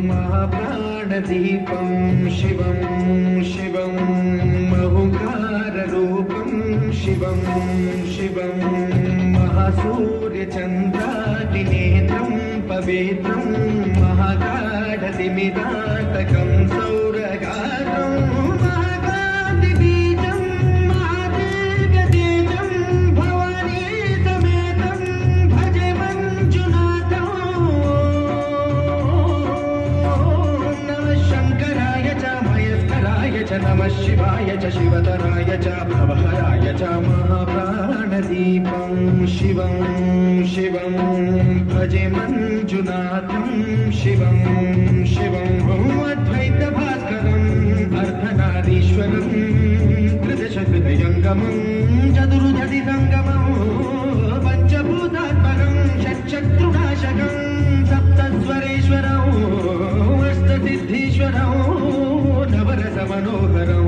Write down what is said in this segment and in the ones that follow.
महाप्राणदीपं शिवं शिवं महुकाररूपं शिवं शिवं महासूर्यचन्द्रादिनेत्रं पवित्रं महागाढतिमिरातकं सौरगात्रं महाकान्तिबीजं महादीर्घतेजं भवानी समेतं भजे मञ्जुनाथं। नमः शङ्कराय च महेश्वराय च नमः शिवाय च शिवतराय च भवहराय च महाप्राणदीपं शिवं शिवं भजे मञ्जुनाथं शिवं शिवं अद्वैतभास्करम् अर्धनारीश्वरं त्रिदशहृदयङ्गमं चतुर्दधिसङ्गमं पञ्चभूतात्मकं षट्शत्रुनाशकं सप्तस्वरेश्वरं अष्टसिद्धीश्वरं नवरसमनोहरं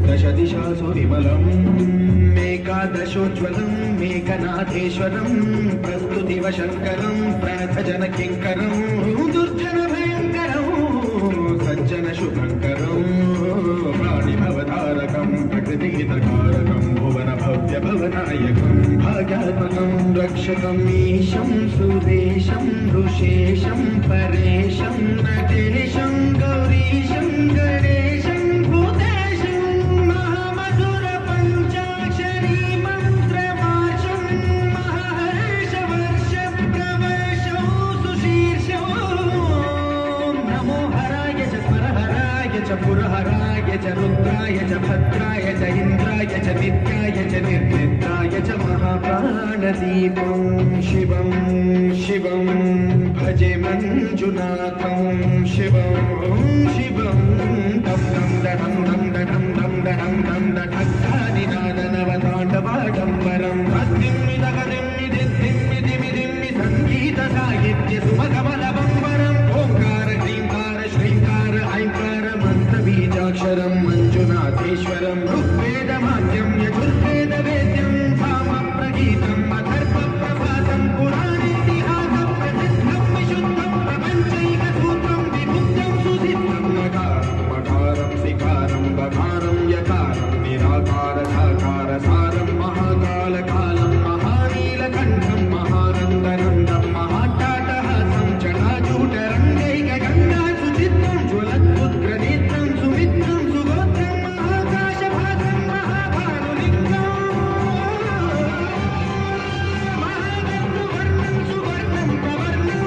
दशदिशासु विमलम् एकादशोज्ज्वलं मेघनाथेश्वरं प्रस्तुतिव शङ्करं प्रणतजनकिङ्करं दुर्जनभयङ्करं सज्जनशुभङ्करं प्राणिभवतारकं प्रकृतिहितकारकं भुवनभव्यभवनायकं भाग्यात्मकं रक्षकम् ईशं सुरेशं ऋषेशं परेशं नटेशं गौरीशं गणेशं भूतेशं महामधुरपञ्चाक्षरी मन्त्रमाशं महर्षवर्षप्रवर्षं सुशीर्षं नमो हराय च परहराय च पुरहराय च रुद्राय च भद्राय च इन्द्राय च नित्याय च निर्निद्राय च महाप्राणदीपं शिवं शिवं भजे मञ्जुनाथं शिवं शिवं दं दं दं दं दं दं दं दं ठक्कानिनादनवताण्डवाडम्बरं भक्तिम्मिदगदिम्मिदिद्दिम्मिदिमिदिम्मि सङ्गीतसाहित्य सुमकमलबम्बरम् ओङ्कार ह्रीङ्कार श्रीङ्कार ऐङ्कार मन्त्रबीजाक्षरं मञ्जुनाथेश्वरं ऋग्वेदमाद्यं यजुर्वेदवेद्यं सामप्रगीतम् अथर्वप्रभातं पुराणेतिहासप्रसिद्धं विशुद्धं प्रपञ्चैकसूत्रं विबुद्धं सुसिद्धं नकारं मकारं सिकारं बकारं यकारं निराकारसाकार सारं महाकालकालं महानीलकण्ठं महानन्दनन्दं महाट्टाटहासं जटाजूटरङ्गैकगङ्गासुचित्रं ज्वलद्भुद्रनेत्रं सुमित्रं सुगोत्रं महाकाशभासं महाभानुलिङ्गं महागन्धवर्णं सुवर्णं प्रवर्णं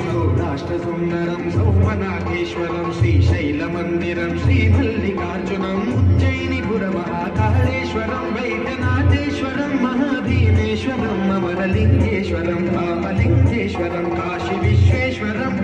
सौराष्ट्रसुन्दरं सौमनाथेश्वरं श्रीशैलमन्दिरं श्रीमल्लिकार्जुनम् उज्जयिनीपुरमहाकालेश्वरं वैद्यनाथेश्वरं महाभीमेश्वरम् अमरलिङ्गेश्वरं रामलिङ्गेश्वरं काशीविश्वेश्वरं